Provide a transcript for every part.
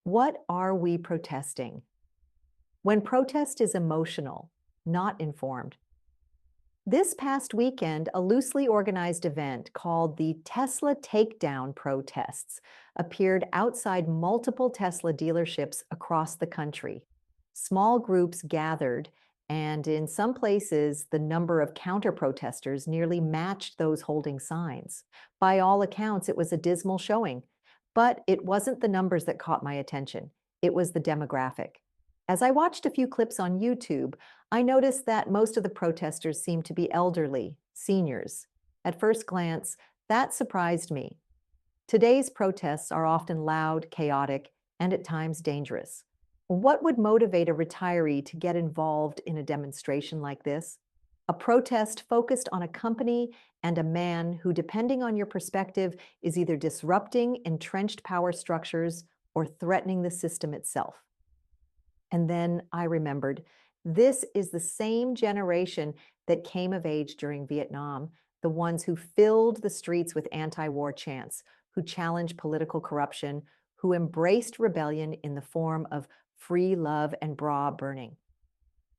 What are we protesting? When protest is emotional, not informed. This past weekend, a loosely organized event called the Tesla Takedown Protests appeared outside multiple Tesla dealerships across the country. Small groups gathered, and in some places, the number of counter protesters nearly matched those holding signs. By all accounts, it was a dismal showing, but it wasn't the numbers that caught my attention, it was the demographic. As I watched a few clips on YouTube, I noticed that most of the protesters seemed to be elderly, seniors. At first glance, that surprised me. Today's protests are often loud, chaotic, and at times dangerous. What would motivate a retiree to get involved in a demonstration like this? A protest focused on a company and a man who, depending on your perspective, is either disrupting entrenched power structures or threatening the system itself. And then I remembered this is the same generation that came of age during Vietnam, the ones who filled the streets with anti war chants, who challenged political corruption, who embraced rebellion in the form of free love and bra burning.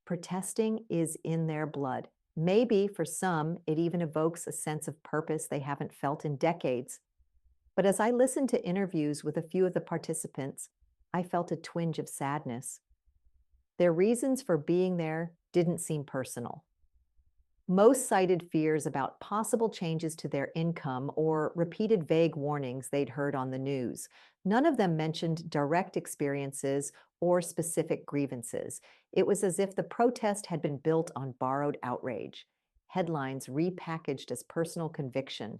Protesting is in their blood. Maybe for some, it even evokes a sense of purpose they haven't felt in decades. But as I listened to interviews with a few of the participants, I felt a twinge of sadness. Their reasons for being there didn't seem personal. Most cited fears about possible changes to their income or repeated vague warnings they'd heard on the news. None of them mentioned direct experiences or specific grievances. It was as if the protest had been built on borrowed outrage, headlines repackaged as personal conviction.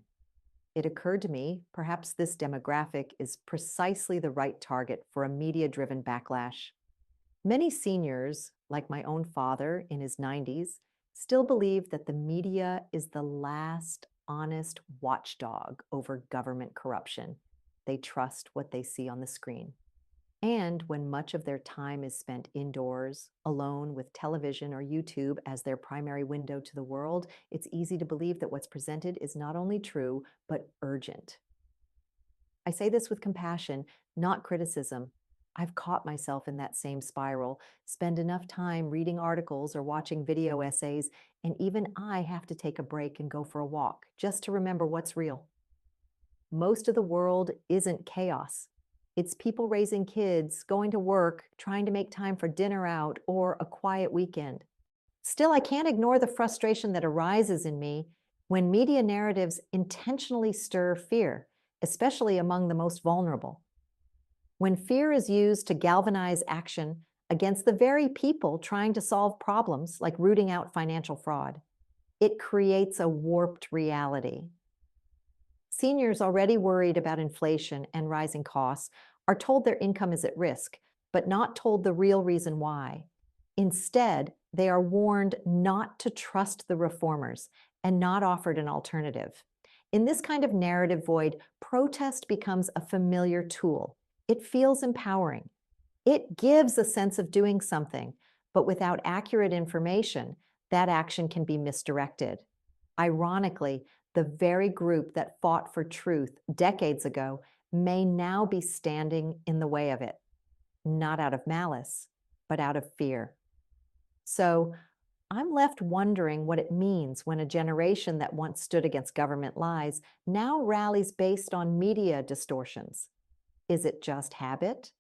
It occurred to me perhaps this demographic is precisely the right target for a media driven backlash. Many seniors, like my own father in his 90s, still believe that the media is the last honest watchdog over government corruption. They trust what they see on the screen. And when much of their time is spent indoors, alone with television or YouTube as their primary window to the world, it's easy to believe that what's presented is not only true, but urgent. I say this with compassion, not criticism. I've caught myself in that same spiral, spend enough time reading articles or watching video essays, and even I have to take a break and go for a walk just to remember what's real. Most of the world isn't chaos. It's people raising kids, going to work, trying to make time for dinner out or a quiet weekend. Still, I can't ignore the frustration that arises in me when media narratives intentionally stir fear, especially among the most vulnerable. When fear is used to galvanize action against the very people trying to solve problems like rooting out financial fraud, it creates a warped reality. Seniors already worried about inflation and rising costs are told their income is at risk, but not told the real reason why. Instead, they are warned not to trust the reformers and not offered an alternative. In this kind of narrative void, protest becomes a familiar tool. It feels empowering. It gives a sense of doing something, but without accurate information, that action can be misdirected. Ironically, the very group that fought for truth decades ago may now be standing in the way of it, not out of malice, but out of fear. So I'm left wondering what it means when a generation that once stood against government lies now rallies based on media distortions. Is it just habit,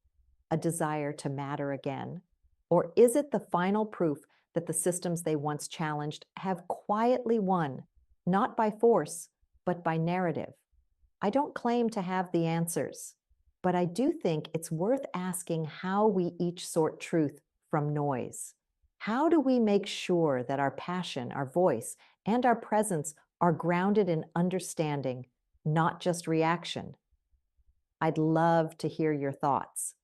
a desire to matter again? Or is it the final proof that the systems they once challenged have quietly won, not by force, but by narrative? I don't claim to have the answers, but I do think it's worth asking how we each sort truth from noise. How do we make sure that our passion, our voice, and our presence are grounded in understanding, not just reaction? I'd love to hear your thoughts.